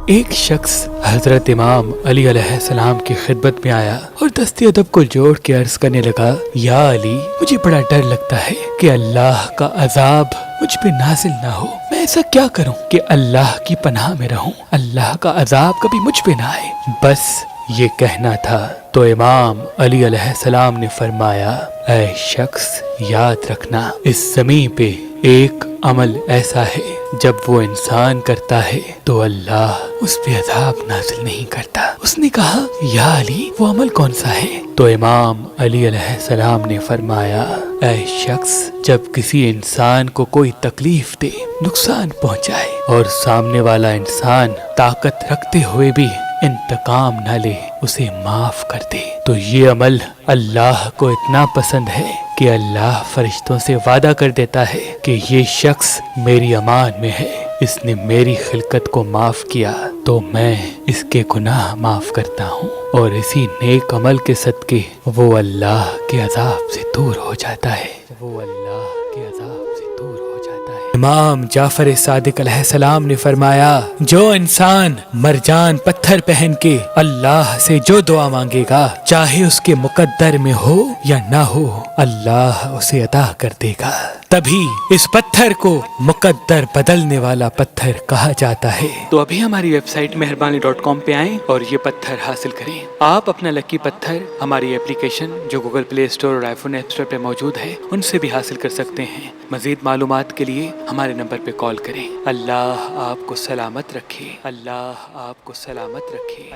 ایک شخص حضرت امام علی علیہ السلام کی خدمت میں آیا اور دست ادب کو جوڑ کے عرض کرنے لگا، یا علی، مجھے بڑا ڈر لگتا ہے کہ اللہ کا عذاب مجھ پہ نازل نہ ہو۔ میں ایسا کیا کروں کہ اللہ کی پناہ میں رہوں، اللہ کا عذاب کبھی مجھ پہ نہ آئے۔ بس یہ کہنا تھا تو امام علی علیہ السلام نے فرمایا، اے شخص، یاد رکھنا اس زمین پہ ایک عمل ایسا ہے جب وہ انسان کرتا ہے تو اللہ اس پہ عذاب نازل نہیں کرتا۔ اس نے کہا، یا علی، وہ عمل کون سا ہے؟ تو امام علی علیہ السلام نے فرمایا، اے شخص، جب کسی انسان کو کوئی تکلیف دے، نقصان پہنچائے اور سامنے والا انسان طاقت رکھتے ہوئے بھی انتقام نہ لے، اسے معاف کر دے، تو یہ عمل اللہ کو اتنا پسند ہے کہ اللہ فرشتوں سے وعدہ کر دیتا ہے کہ یہ شخص میری امان میں ہے، اس نے میری خلقت کو معاف کیا تو میں اس کے گناہ معاف کرتا ہوں، اور اسی نیک عمل کے صدقے وہ اللہ کے عذاب سے دور ہو جاتا ہے، وہ اللہ کے عذاب سے دور ہو جاتا ہے۔ امام جعفر صادق علیہ السلام نے فرمایا، جو انسان مرجان پتھر پہن کے اللہ سے جو دعا مانگے گا، چاہے اس کے مقدر میں ہو یا نہ ہو، اللہ اسے عطا کر دے گا۔ تبھی اس پتھر کو مقدر بدلنے والا پتھر کہا جاتا ہے۔ تو ابھی ہماری ویب سائٹ مہربانی.com پہ آئیں اور یہ پتھر حاصل کریں۔ آپ اپنا لکی پتھر ہماری اپلیکیشن جو گوگل پلے اسٹور اور آئی فون ایپ اسٹور پہ موجود ہے ان سے بھی حاصل کر سکتے ہیں۔ مزید معلومات کے لیے ہمارے نمبر پہ کال کریں۔ اللہ آپ کو سلامت رکھے، اللہ آپ کو سلامت رکھے۔